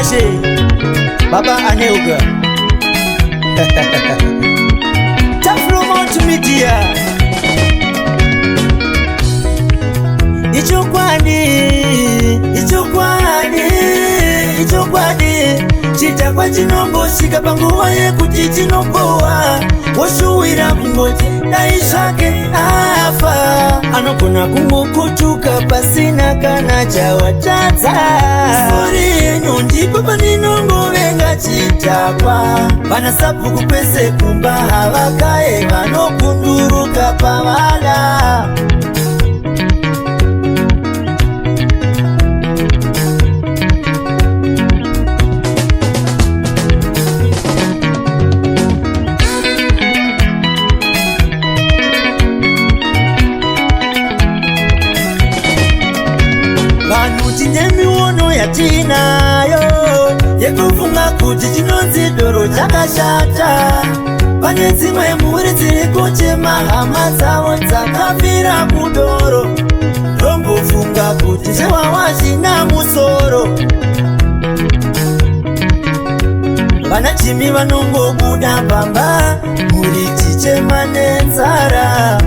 Ashe Baba Aneuga Taflumont Media Ichokwadi Chitakwa chinombo shika panguwa ye kuti chinobowa Woshuwira kungoti naishake afa Anokona kumukutuka pasina kana chawatadza Sori yenyu ndipo paninongo venga chitakwa Vana sapuku pese kumba havakaye vanokunduruka pavada Tinemiwono yatinayo yekufunga kuti chinonzi doro chakashata pane dzimwe mhuri dziri kuchema hama dzavo dzakafira kudoro rombofunga kuti chewawa china musoro vana chimi vanongobuda pamba mhuri chichema nenzara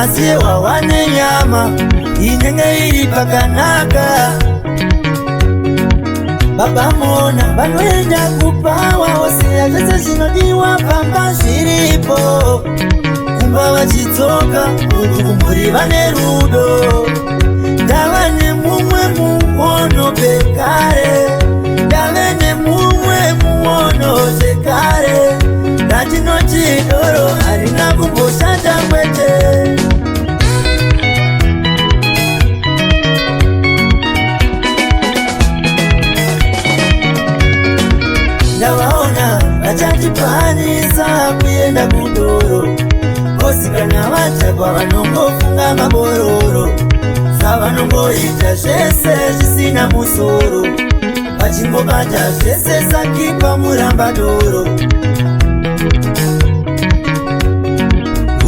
asi wawa nenyama inenge iri pakanaka Baba mona vanoenda kupawa osiya zvese zvinodiwa pamba zviripo kumba vachidzoka uku kumhuri vane rudo ndava nemumwe muono pekare ndave nemumwe muono zvekare ndatinoti doro harina kumboshanda kwete Ndavaona vachatipanisa kuenda kudoro Kosikana vatakwa vanongofunga mabororo Savanongoita zvese zvisina musoro Vachingobata zvese sakipa muramba doro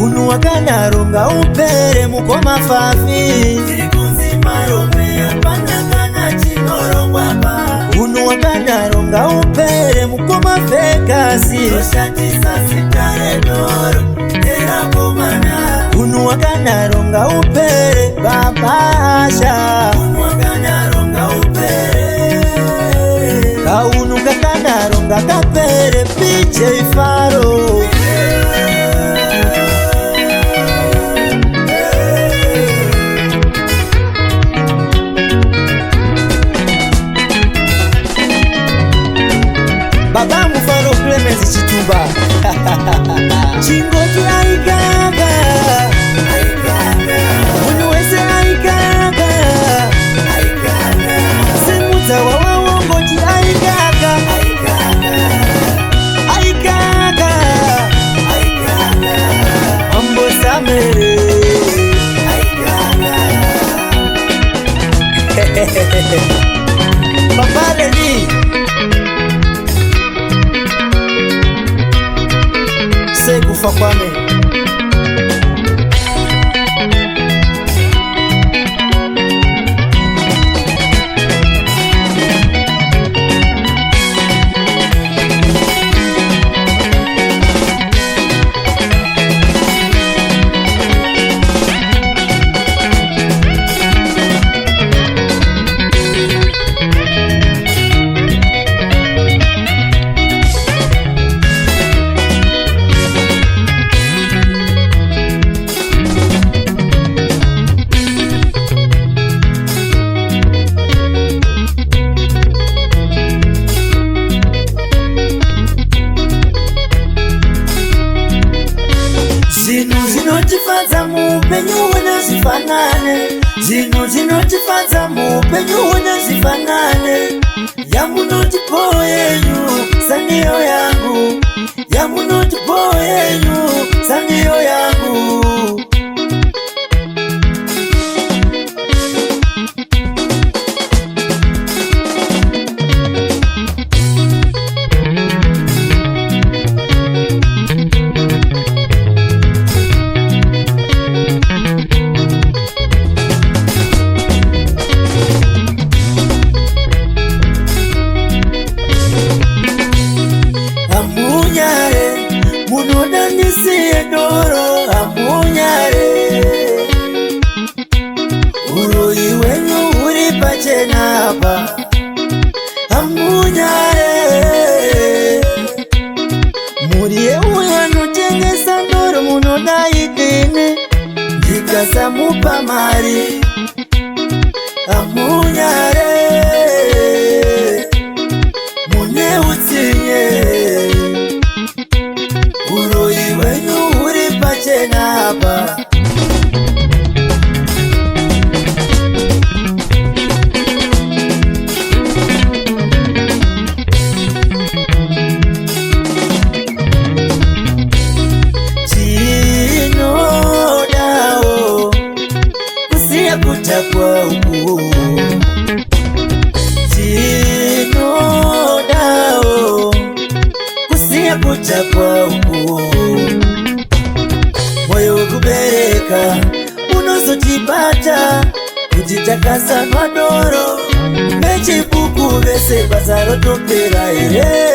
Unhu wakadaro ngaupere mukoma fafi Tiri kunzi marome hapana kana chinorongwa pa Unhu wakadaro ngaupere mukoma vekasi Toshatisa sitare doro Tera komana Unhu wakadaro ngaupere babasha Unhu wakadaro ngaupere Kaunhu kakadaro ngakapere PJ Faro Baba Mufaro Clemens Chitumba Chingoti aikaga Munhu wese aikaga Semudza wawawongoti aikaga Ambo Samere Papa Leni Kufa kwame Zinotifadza muupenyu una zifanane Zvinhu zvinotifadza muupenyu una zifanane Yamunoti po yenyu sandiyo yangu Yamunoti po yenyu sandiyo yangu amunyari amunyare mune utsinye uroyi wenyu uri pachenapa kwa uku Sinodao kusia kucha kwa uku moyo kubereka unozotibata kujitakasa madoro mechipuku vese bazaro topera ere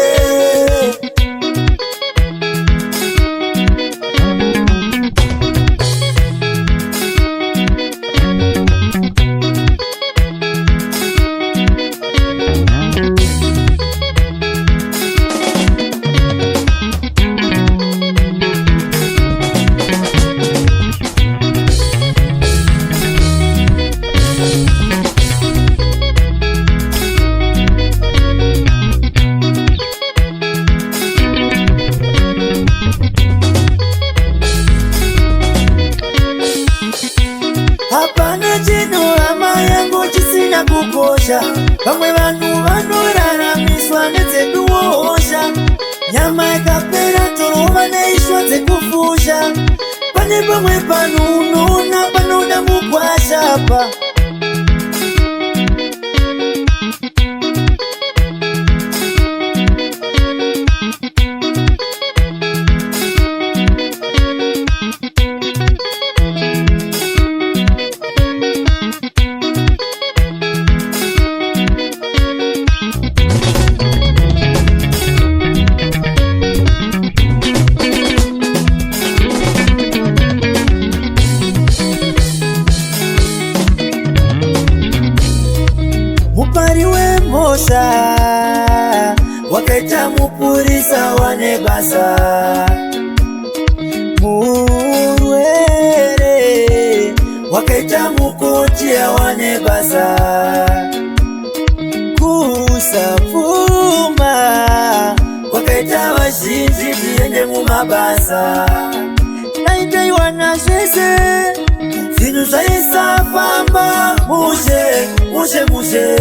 hapana chino ama yangu chisina kukosha pamwe vanhu vanoraramiswa nedzeduosha nyama ikapera torova neishwa dzekufusha pane pamwe panhu unoona panoda mugwashapa mupari wemhosva wakaita mupurisa wane basa murwere wakaita mukoti awane basa kusapfuma wakaita vazhinji tiende mumabasa naitaiwana zvese zvinhu zvaisafamba mushe mushe mushe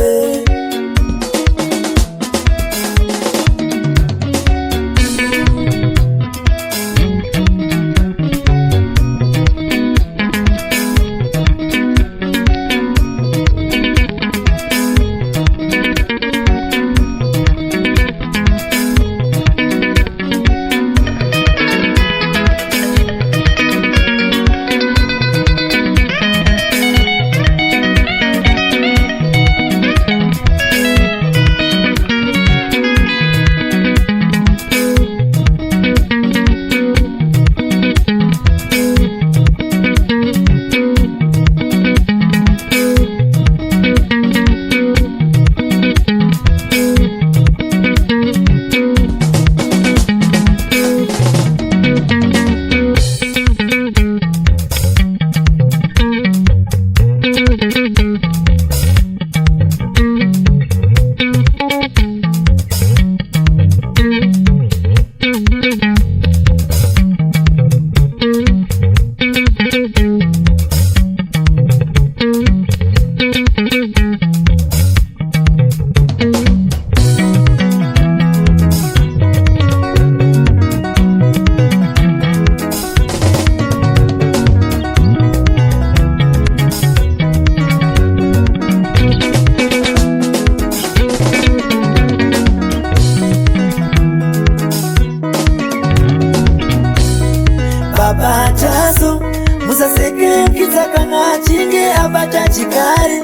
batazo musaseke kana achinge abata chikari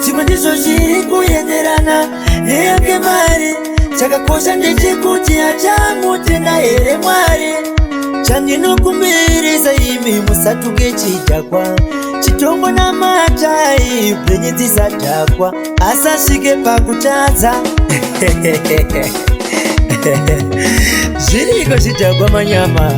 chimwe ndizvo zviri kuenderana neyake mari chakakosha ndechekuti achamutenda here Mwari chandinokumbirisa imi musatuke chidhakwa chitongo namatai brenye dzisadhakwa asasvike pakutadza zviriko chidhakwa manyama